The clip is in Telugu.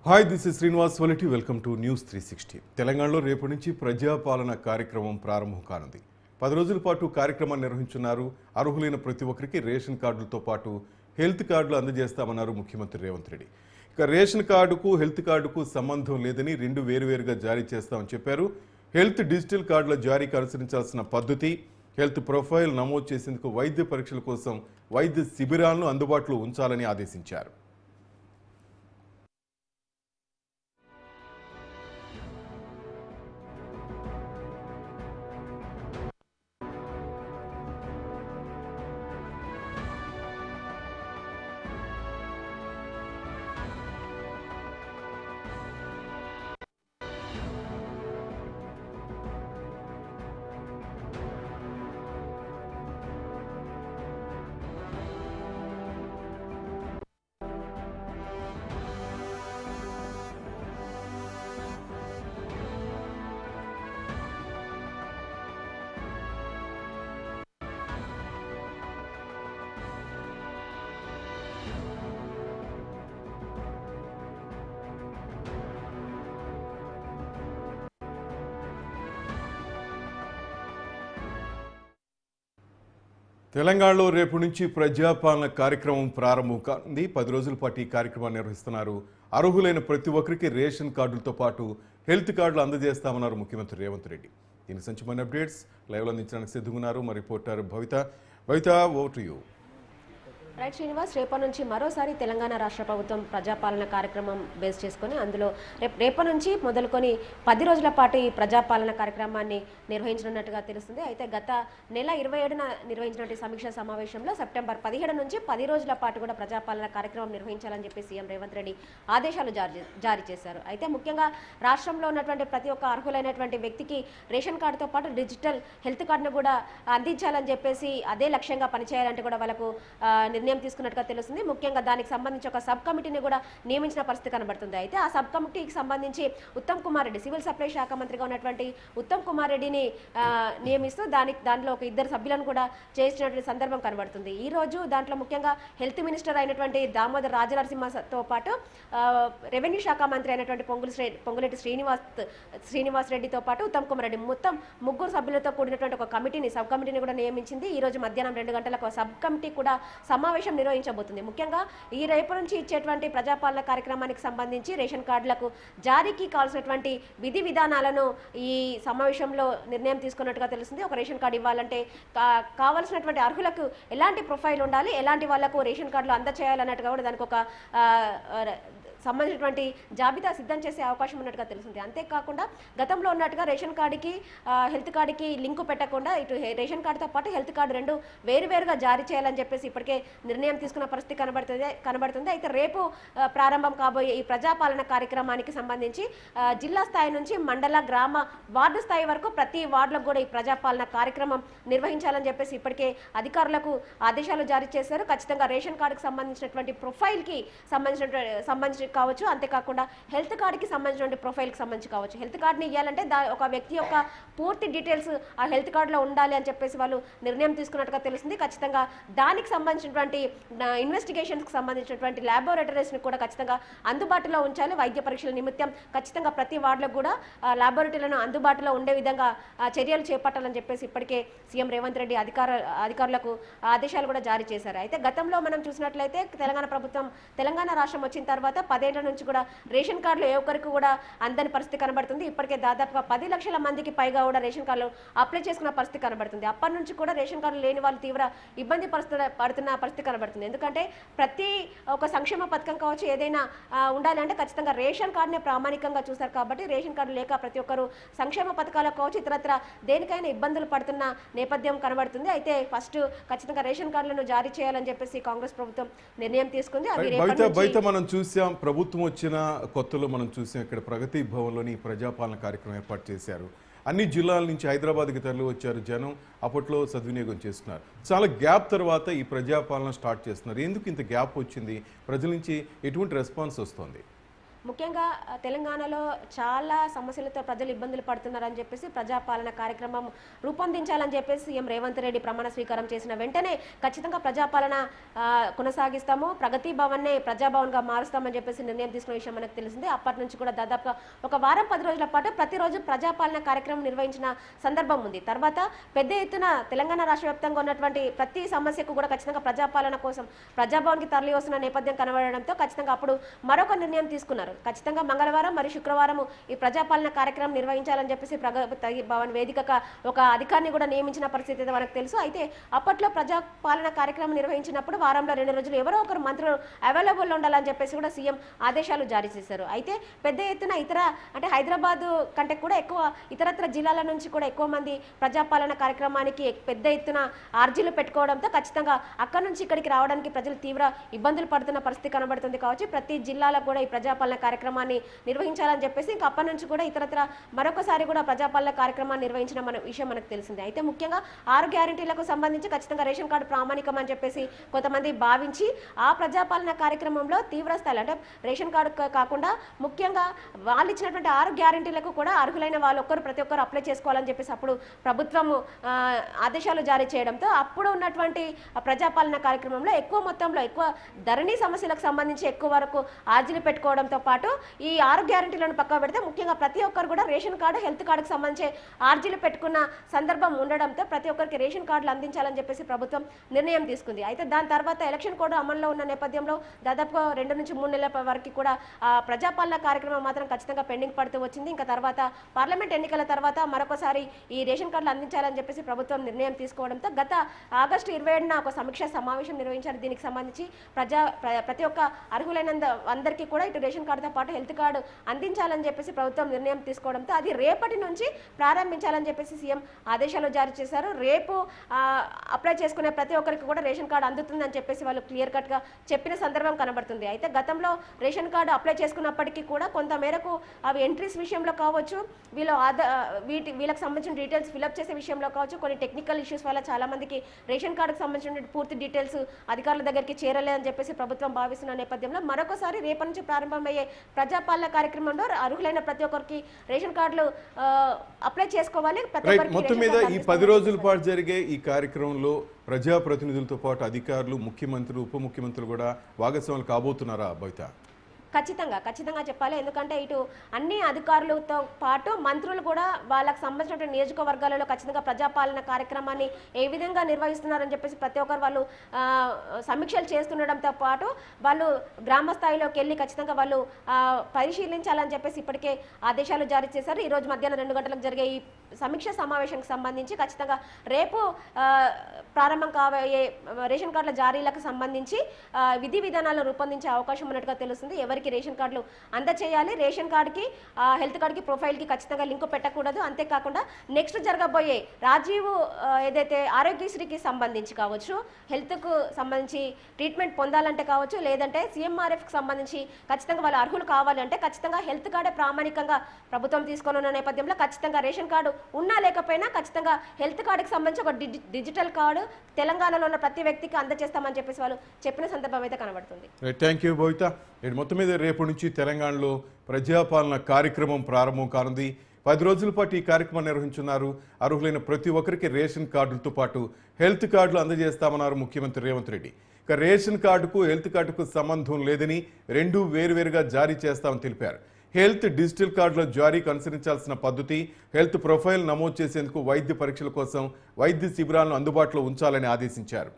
Hi this is Srinivas Valati welcome to news 360. తెలంగాణలో రేపటి నుంచి ప్రజాపాలన కార్యక్రమం ప్రారంభం కానుంది. 10 రోజుల పాటు కార్యక్రమాన్ని నిర్వహించున్నారు. అర్హులైన ప్రతి ఒక్కరికి రేషన్ కార్డులతో పాటు హెల్త్ కార్డులు అందజేస్తామన్నారు ముఖ్యమంత్రి రేవంత్ రెడ్డి. ఇక రేషన్ కార్డుకు హెల్త్ కార్డుకు సంబంధం లేదని రెండు వేరువేరుగా జారీ చేస్తామని చెప్పారు. హెల్త్ డిజిటల్ కార్డుల జారీకి అనుసరించాల్సిన పద్ధతి, హెల్త్ ప్రొఫైల్ నమోదు చేసేందుకు వైద్య పరీక్షల కోసం వైద్య శిబిరాలను అందుబాటులో ఉంచాలని ఆదేశించారు. తెలంగాణలో రేపు నుంచి ప్రజాపాలన కార్యక్రమం ప్రారంభం కానుంది. 10 రోజుల పాటు ఈ కార్యక్రమాన్ని నిర్వహిస్తున్నారు. అర్హులైన ప్రతి ఒక్కరికి రేషన్ కార్డులతో పాటు హెల్త్ కార్డులు అందజేస్తామన్నారు ముఖ్యమంత్రి రేవంత్ రెడ్డి. దీనికి సంబంధించిన అప్డేట్స్ లైవ్లో అందించడానికి సిద్ధంగా ఉన్నారు మా reporter Bhavitha. Over to you. Right Srinivas, రేపటి నుంచి మరోసారి తెలంగాణ రాష్ట్ర ప్రభుత్వం ప్రజాపాలన కార్యక్రమం బేస్ చేసుకొని అందులో రేపటి నుంచి మొదలుకొని 10 రోజుల పాటు ఈ ప్రజాపాలన కార్యక్రమాన్ని నిర్వహించనున్నట్టుగా తెలుస్తుంది. అయితే గత నెల 27న నిర్వహించినటువంటి సమీక్ష సమావేశంలో సెప్టెంబర్ 17 నుంచి 10 రోజుల పాటు కూడా ప్రజాపాలన కార్యక్రమం నిర్వహించాలని చెప్పి సీఎం రేవంత్ రెడ్డి ఆదేశాలు జారీ చేశారు. అయితే ముఖ్యంగా రాష్ట్రంలో ఉన్నటువంటి ప్రతి ఒక్క అర్హులైనటువంటి వ్యక్తికి రేషన్ కార్డుతో పాటు డిజిటల్ హెల్త్ కార్డును కూడా అందించాలని చెప్పేసి అదే లక్ష్యంగా పనిచేయాలంటే కూడా వాళ్ళకు నిర్ణయం తీసుకున్నట్టుగా తెలుస్తుంది. ముఖ్యంగా దానికి సంబంధించి ఒక సబ్ కమిటీని కూడా నియమించిన పరిస్థితి కనబడుతుంది. అయితే ఆ సబ్ కమిటీకి సంబంధించి ఉత్తమ్ కుమార్ రెడ్డి, సివిల్ సప్లై శాఖ మంత్రిగా ఉన్నటువంటి ఉత్తమ్ కుమార్ రెడ్డిని నియమిస్తూ దాంట్లో ఒక 2 సభ్యులను కూడా చేసినటువంటి సందర్భం కనబడుతుంది. ఈ రోజు దాంట్లో ముఖ్యంగా హెల్త్ మినిస్టర్ అయినటువంటి దామోదర్ రాజనరసింహతో పాటు రెవెన్యూ శాఖ మంత్రి అయినటువంటి పొంగులేటి శ్రీనివాస్ రెడ్డితో పాటు ఉత్తమ్ కుమార్ రెడ్డి మొత్తం 3 సభ్యులతో కూడినటువంటి ఒక సబ్ కమిటీని కూడా నియమించింది. ఈ రోజు మధ్యాహ్నం 2 గంటలకు సబ్ కమిటీ కూడా సమావేశం నిర్వహించబోతుంది. ముఖ్యంగా ఈ రేపు నుంచి ఇచ్చేటువంటి ప్రజాపాలన కార్యక్రమానికి సంబంధించి రేషన్ కార్డులకు జారీకి కావాల్సినటువంటి విధి విధానాలను ఈ సమావేశంలో నిర్ణయం తీసుకున్నట్టుగా తెలుస్తుంది. ఒక రేషన్ కార్డు ఇవ్వాలంటే కావాల్సినటువంటి అర్హులకు ఎలాంటి ప్రొఫైల్ ఉండాలి, ఎలాంటి వాళ్లకు రేషన్ కార్డులు అందచేయాలన్నట్టుగా కూడా దానికి ఒక సంబంధించినటువంటి జాబితా సిద్ధం చేసే అవకాశం ఉన్నట్టుగా తెలుస్తుంది. అంతేకాకుండా గతంలో ఉన్నట్టుగా రేషన్ కార్డుకి హెల్త్ కార్డుకి లింకు పెట్టకుండా ఇటు రేషన్ కార్డుతో పాటు హెల్త్ కార్డు రెండు వేరువేరుగా జారీ చేయాలని చెప్పేసి ఇప్పటికే నిర్ణయం తీసుకున్న పరిస్థితి కనబడుతుంది. అయితే రేపు ప్రారంభం కాబోయే ఈ ప్రజాపాలన కార్యక్రమానికి సంబంధించి జిల్లా స్థాయి నుంచి మండల, గ్రామ, వార్డు స్థాయి వరకు ప్రతి వార్డులకు కూడా ఈ ప్రజాపాలన కార్యక్రమం నిర్వహించాలని చెప్పేసి ఇప్పటికే అధికారులకు ఆదేశాలు జారీ చేశారు. ఖచ్చితంగా రేషన్ కార్డుకి సంబంధించినటువంటి ప్రొఫైల్కి సంబంధించి కావచ్చు, అంతేకాకుండా హెల్త్ కార్డుకి సంబంధించిన ప్రొఫైల్కి సంబంధించి కావచ్చు. హెల్త్ కార్డుని ఇవ్వాలంటే ఒక వ్యక్తి యొక్క పూర్తి డీటెయిల్స్ ఆ హెల్త్ కార్డులో ఉండాలి అని చెప్పేసి వాళ్ళు నిర్ణయం తీసుకున్నట్టుగా తెలుస్తుంది. ఖచ్చితంగా దానికి సంబంధించినటువంటి ఇన్వెస్టిగేషన్స్కి సంబంధించినటువంటి ల్యాబొరేటరీస్ని కూడా ఖచ్చితంగా అందుబాటులో ఉంచాలి. వైద్య పరీక్షల నిమిత్తం ఖచ్చితంగా ప్రతి వార్డులకు కూడా ల్యాబొరేటరీలను అందుబాటులో ఉండే విధంగా చర్యలు చేపట్టాలని చెప్పేసి ఇప్పటికే సీఎం రేవంత్ రెడ్డి అధికారులకు ఆదేశాలు కూడా జారీ చేశారు. అయితే గతంలో మనం చూసినట్లయితే తెలంగాణ రాష్ట్రం వచ్చిన తర్వాత 10 ఏళ్ల నుంచి కూడా రేషన్ కార్డులు ఏ ఒక్కరికి కూడా అందని పరిస్థితి కనబడుతుంది. ఇప్పటికే దాదాపుగా 10 లక్షల మందికి పైగా కూడా రేషన్ కార్డులు అప్లై చేసుకున్న పరిస్థితి కనబడుతుంది. అప్పటి నుంచి కూడా రేషన్ కార్డులు లేని వాళ్ళు తీవ్ర ఇబ్బంది పడుతున్న పరిస్థితి కనబడుతుంది. ఎందుకంటే ప్రతి ఒక సంక్షేమ పథకం కావచ్చు, ఏదైనా ఉండాలంటే ఖచ్చితంగా రేషన్ కార్డునే ప్రామాణికంగా చూస్తారు. కాబట్టి రేషన్ కార్డు లేక ప్రతి ఒక్కరు సంక్షేమ పథకాలకు కావచ్చు, ఇతరత్ర దేనికైనా ఇబ్బందులు పడుతున్న నేపథ్యం కనబడుతుంది. అయితే ఫస్ట్ ఖచ్చితంగా రేషన్ కార్డులను జారీ చేయాలని చెప్పేసి కాంగ్రెస్ ప్రభుత్వం నిర్ణయం తీసుకుంది. మనం చూసాం, ప్రభుత్వం వచ్చిన కొత్తలో మనం చూసాం, ఇక్కడ ప్రగతి భవన్లోని ప్రజాపాలన కార్యక్రమం ఏర్పాటు చేశారు. అన్ని జిల్లాల నుంచి హైదరాబాద్కి తరలి వచ్చారు జనం. అప్పట్లో సద్వినియోగం చేస్తున్నారు. చాలా గ్యాప్ తర్వాత ఈ ప్రజాపాలన స్టార్ట్ చేస్తున్నారు. ఎందుకు ఇంత గ్యాప్ వచ్చింది? ప్రజల నుంచి ఎటువంటి రెస్పాన్స్ వస్తుంది? ముఖ్యంగా తెలంగాణలో చాలా సమస్యలతో ప్రజలు ఇబ్బందులు పడుతున్నారని చెప్పేసి ప్రజాపాలన కార్యక్రమం రూపొందించాలని చెప్పేసి సీఎం రేవంత్ రెడ్డి ప్రమాణ స్వీకారం చేసిన వెంటనే ఖచ్చితంగా ప్రజాపాలన కొనసాగిస్తాము, ప్రగతి భవన్నే ప్రజాభవన్గా మారుస్తామని చెప్పేసి నిర్ణయం తీసుకున్న విషయం మనకు తెలిసిందే. అప్పటి నుంచి కూడా దాదాపుగా ఒక వారం 10 రోజుల పాటు ప్రతిరోజు ప్రజాపాలన కార్యక్రమం నిర్వహించిన సందర్భం ఉంది. తర్వాత పెద్ద ఎత్తున తెలంగాణ రాష్ట్ర వ్యాప్తంగా ఉన్నటువంటి ప్రతి సమస్యకు కూడా ఖచ్చితంగా ప్రజాపాలన కోసం ప్రజాభవన్కి తరలి వస్తున్న నేపథ్యం కనబడడంతో ఖచ్చితంగా అప్పుడు మరొక నిర్ణయం తీసుకున్నారు. ఖచ్చితంగా మంగళవారం మరియు శుక్రవారం ఈ ప్రజాపాలన కార్యక్రమం నిర్వహించాలని చెప్పేసి ప్రగతి భవన్ వేదికగా ఒక అధికారిని కూడా నియమించిన పరిస్థితి అయితే మనకు తెలుసు. అయితే అప్పట్లో ప్రజాపాలన కార్యక్రమం నిర్వహించినప్పుడు వారంలో 2 రోజులు ఎవరో ఒకరు మంత్రులు అవైలబుల్ ఉండాలని చెప్పేసి కూడా సీఎం ఆదేశాలు జారీ చేశారు. అయితే పెద్ద ఎత్తున అంటే హైదరాబాద్ కంటే కూడా ఎక్కువ ఇతరత్ర జిల్లాల నుంచి కూడా ఎక్కువ మంది ప్రజాపాలన కార్యక్రమానికి పెద్ద ఎత్తున ఆర్జీలు పెట్టుకోవడంతో ఖచ్చితంగా అక్కడ నుంచి ఇక్కడికి రావడానికి ప్రజలు తీవ్ర ఇబ్బందులు పడుతున్న పరిస్థితి కనబడుతుంది కావచ్చు. ప్రతి జిల్లాలో కూడా ఈ ప్రజాపాలన కార్యక్రమాన్ని నిర్వహించాలని చెప్పేసి ఇంకా అప్పటి నుంచి కూడా ఇతరత్ర మరొకసారి కూడా ప్రజాపాలన కార్యక్రమాన్ని నిర్వహించిన విషయం మనకు తెలిసిందే. అయితే ముఖ్యంగా 6 గ్యారెంటీలకు సంబంధించి ఖచ్చితంగా రేషన్ కార్డు ప్రామాణికం అని చెప్పేసి కొంతమంది భావించి ఆ ప్రజాపాలన కార్యక్రమంలో తీవ్ర స్థాయిలో అంటే రేషన్ కార్డు కాకుండా ముఖ్యంగా వాళ్ళు ఇచ్చినటువంటి 6 గ్యారెంటీలకు కూడా అర్హులైన వాళ్ళు ప్రతి ఒక్కరు అప్లై చేసుకోవాలని చెప్పేసి అప్పుడు ప్రభుత్వం ఆదేశాలు జారీ చేయడంతో అప్పుడు ఉన్నటువంటి ప్రజాపాలన కార్యక్రమంలో ఎక్కువ మొత్తంలో ఎక్కువ ధరణి సమస్యలకు సంబంధించి ఎక్కువ వరకు ఆర్జీలు పెట్టుకోవడంతో పాటు ఈ 6 గ్యారెంటీలను పక్కన పెడితే ముఖ్యంగా ప్రతి ఒక్కరు కూడా రేషన్ కార్డు హెల్త్ కార్డుకు సంబంధించి ఆర్జీలు పెట్టుకున్న సందర్భం ఉండడంతో ప్రతి ఒక్కరికి రేషన్ కార్డులు అందించాలని చెప్పేసి ప్రభుత్వం నిర్ణయం తీసుకుంది. అయితే దాని తర్వాత ఎలక్షన్ కోడ్ అమల్లో ఉన్న నేపథ్యంలో దాదాపు 2 నుంచి 3 నెలల వరకు కూడా ప్రజాపాలన కార్యక్రమం మాత్రం ఖచ్చితంగా పెండింగ్ పడుతూ వచ్చింది. ఇంకా తర్వాత పార్లమెంట్ ఎన్నికల తర్వాత మరొకసారి ఈ రేషన్ కార్డులు అందించాలని చెప్పేసి ప్రభుత్వం నిర్ణయం తీసుకోవడంతో గత ఆగస్టు 27న ఒక సమీక్షా సమావేశం నిర్వహించారు. దీనికి సంబంధించి ప్రతి ఒక్క అర్హులైన అందరికీ కూడా ఇటు రేషన్ కార్డుతో పాటు హెల్త్ కార్డు అందించాలని చెప్పేసి ప్రభుత్వం నిర్ణయం తీసుకోవడంతో అది రేపటి నుంచి ప్రారంభించాలని చెప్పేసి సీఎం ఆదేశాలు జారీ చేశారు. రేపు అప్లై చేసుకునే ప్రతి ఒక్కరికి కూడా రేషన్ కార్డు అందుతుందని చెప్పేసి వాళ్ళు క్లియర్ కట్గా చెప్పిన సందర్భం కనబడుతుంది. అయితే గతంలో రేషన్ కార్డు అప్లై చేసుకున్నప్పటికీ కూడా కొంత మేరకు అవి ఎంట్రీస్ విషయంలో కావచ్చు, వీళ్ళకి సంబంధించిన డీటెయిల్స్ ఫిలప్ చేసే విషయంలో కావచ్చు, కొన్ని టెక్నికల్ ఇష్యూస్ వల్ల చాలా మందికి రేషన్ కార్డుకు సంబంధించిన పూర్తి డీటెయిల్స్ అధికారుల దగ్గరికి చేరలేదని చెప్పేసి ప్రభుత్వం భావిస్తున్న నేపథ్యంలో మరొకసారి రేపటి నుంచి ప్రారంభమయ్యే ప్రజాపాలన కార్యక్రమంలో అర్హులైన ప్రతి ఒక్కరికి రేషన్ కార్డులు అప్లై చేసుకోవాలి. మొత్తం మీద ఈ 10 రోజుల పాటు జరిగే ఈ కార్యక్రమంలో ప్రజాప్రతినిధులతో పాటు అధికారులు, ముఖ్యమంత్రులు, ఉప ముఖ్యమంత్రులు కూడా భాగస్వాములు కాబోతున్నారా బయట? ఖచ్చితంగా చెప్పాలి. ఎందుకంటే ఇటు అన్ని అధికారులతో పాటు మంత్రులు కూడా వాళ్ళకి సంబంధించిన నియోజకవర్గాలలో ఖచ్చితంగా ప్రజాపాలన కార్యక్రమాన్ని ఏ విధంగా నిర్వహిస్తున్నారని చెప్పేసి ప్రతి ఒక్కరు వాళ్ళు సమీక్షలు చేస్తుండడంతో పాటు వాళ్ళు గ్రామ స్థాయిలోకి వెళ్ళి ఖచ్చితంగా వాళ్ళు పరిశీలించాలని చెప్పేసి ఇప్పటికే ఆదేశాలు జారీ చేశారు. ఈరోజు మధ్యాహ్నం 2 గంటలకు జరిగే ఈ సమీక్ష సమావేశానికి సంబంధించి ఖచ్చితంగా రేపు ప్రారంభం కాబోయే రేషన్ కార్డుల జారీలకు సంబంధించి విధి విధానాలను రూపొందించే అవకాశం ఉన్నట్టుగా తెలుస్తుంది. ఎవరికి రేషన్ కార్డులు అందచేయాలి, రేషన్ కార్డుకి హెల్త్ కార్డుకి ప్రొఫైల్కి ఖచ్చితంగా లింకు పెట్టకూడదు. అంతేకాకుండా నెక్స్ట్ జరగబోయే రాజీవ్ ఏదైతే ఆరోగ్యశ్రీకి సంబంధించి కావచ్చు, హెల్త్కు సంబంధించి ట్రీట్మెంట్ పొందాలంటే కావచ్చు, లేదంటే సీఎంఆర్ఎఫ్కి సంబంధించి ఖచ్చితంగా వాళ్ళు అర్హులు కావాలంటే ఖచ్చితంగా హెల్త్ కార్డే ప్రామాణికంగా ప్రభుత్వం తీసుకొని ఉన్న నేపథ్యంలో ఖచ్చితంగా రేషన్ కార్డు ఉన్నా లేకపోయినా ఖచ్చితంగా హెల్త్ కార్డుకి సంబంధించి ఒక డిజిటల్ కార్డు తెలంగాణలో ఉన్న ప్రతి వ్యక్తికి అందజేస్తామని చెప్పేసి వాళ్ళు చెప్పిన సందర్భం అయితే కనబడుతుంది. థ్యాంక్ యూ భవిత. మొత్తం మీద రేపు నుంచి తెలంగాణలో ప్రజాపాలన కార్యక్రమం ప్రారంభం కానుంది. 10 రోజుల పాటు ఈ కార్యక్రమం నిర్వహించున్నారు. అర్హులైన ప్రతి ఒక్కరికి రేషన్ కార్డులతో పాటు హెల్త్ కార్డులు అందజేస్తామన్నారు ముఖ్యమంత్రి రేవంత్ రెడ్డి. ఇక రేషన్ కార్డుకు హెల్త్ కార్డుకు సంబంధం లేదని, 2 వేరువేరుగా జారీ చేస్తామని తెలిపారు. హెల్త్ డిజిటల్ కార్డుల జారీకి అనుసరించాల్సిన పద్ధతి, హెల్త్ ప్రొఫైల్ నమోదు చేసేందుకు వైద్య పరీక్షల కోసం వైద్య శిబిరాలను అందుబాటులో ఉంచాలని ఆదేశించారు.